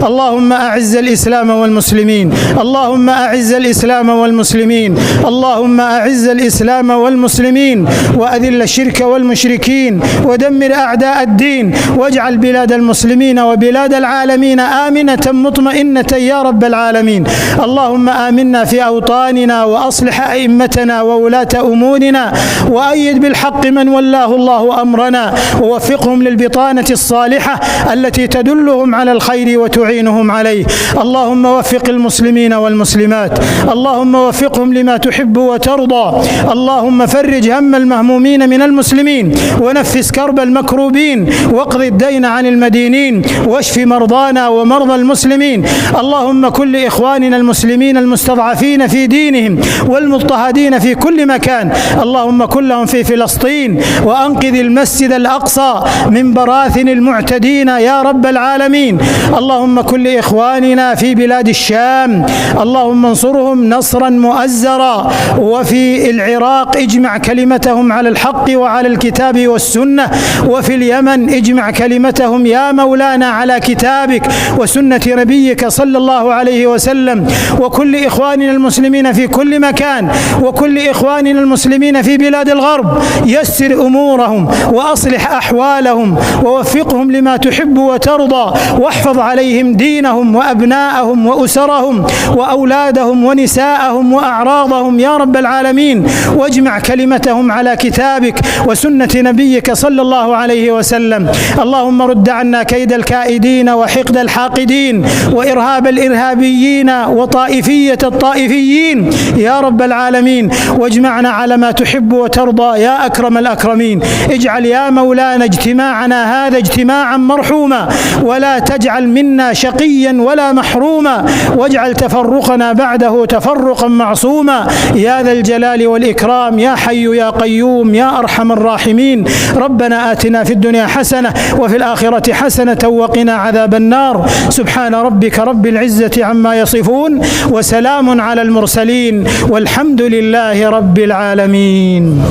اللهم أعز الإسلام والمسلمين، اللهم أعز الإسلام والمسلمين، اللهم أعز الإسلام والمسلمين، وأذل الشرك والمشركين، ودمر أعداء الدين، واجعل بلاد المسلمين وبلاد العالمين آمنة مطمئنة يا رب العالمين. اللهم آمنا في أوطاننا، وأصلح أئمتنا وولاة أمورنا، وأيد بالحق من ولاه الله أمرنا، ووفقهم للبطانة الصالحة التي تدلهم على الخير وتعينهم عليه. اللهم وفق المسلمين والمسلمات، اللهم وفقهم لما تحب وترضى. اللهم فرج هم المهمومين من المسلمين، ونفس كرب المكروبين، واقض الدين عن المدينين، واشف مرضانا ومرضى المسلمين. اللهم كن لإخواننا المسلمين المستضعفين في دينهم والمضطهدين في كل مكان، اللهم كن لهم في فلسطين، وأنقذ المسجد الأقصى من براثن المعتدين يا رب العالمين. اللهم كن لإخواننا في بلاد الشام، اللهم انصرهم نصرا مؤزرا، وفي العراق اجمع كلمتهم على الحق وعلى الكتاب والسنة، وفي اليمن اجمع كلمتهم يا مولانا على كتابك وسنة نبيك صلى الله عليه وسلم. وكل إخواننا المسلمين في كل مكان، وكل إخواننا المسلمين في بلاد الغرب يسر أمورهم وأصلح أحوالهم، ووفقهم لما تحب وترضى، واحفظ عليهم دينهم وأبناءهم وأسرهم وأولادهم ونساءهم وأعراضهم يا رب العالمين، واجمع كلمتهم على كتابك وسنة نبيك صلى الله عليه وسلم. اللهم رد عنا كيد الكائدين، وحقد الحاقدين، وإرهاب الإرهابيين، وطائفية الطائفيين يا رب العالمين، واجمعنا على ما تحب وترضى يا أكرم الأكرمين. اجعل يا مولانا اجتماعنا هذا اجتماعا مرحوما، ولا تجعل منا شقيا ولا محروما، واجعل تفرقنا بعده تفرقا معصوما يا ذا الجلال والإكرام، يا حي يا قيوم يا أرحم الراحمين. ربنا آتنا في الدنيا حسنة، وفي الآخرة حسنة، وقنا عذاب النار. سبحان ربك رب العزة عما يصفون، وسلام على المرسلين، والحمد لله رب العالمين.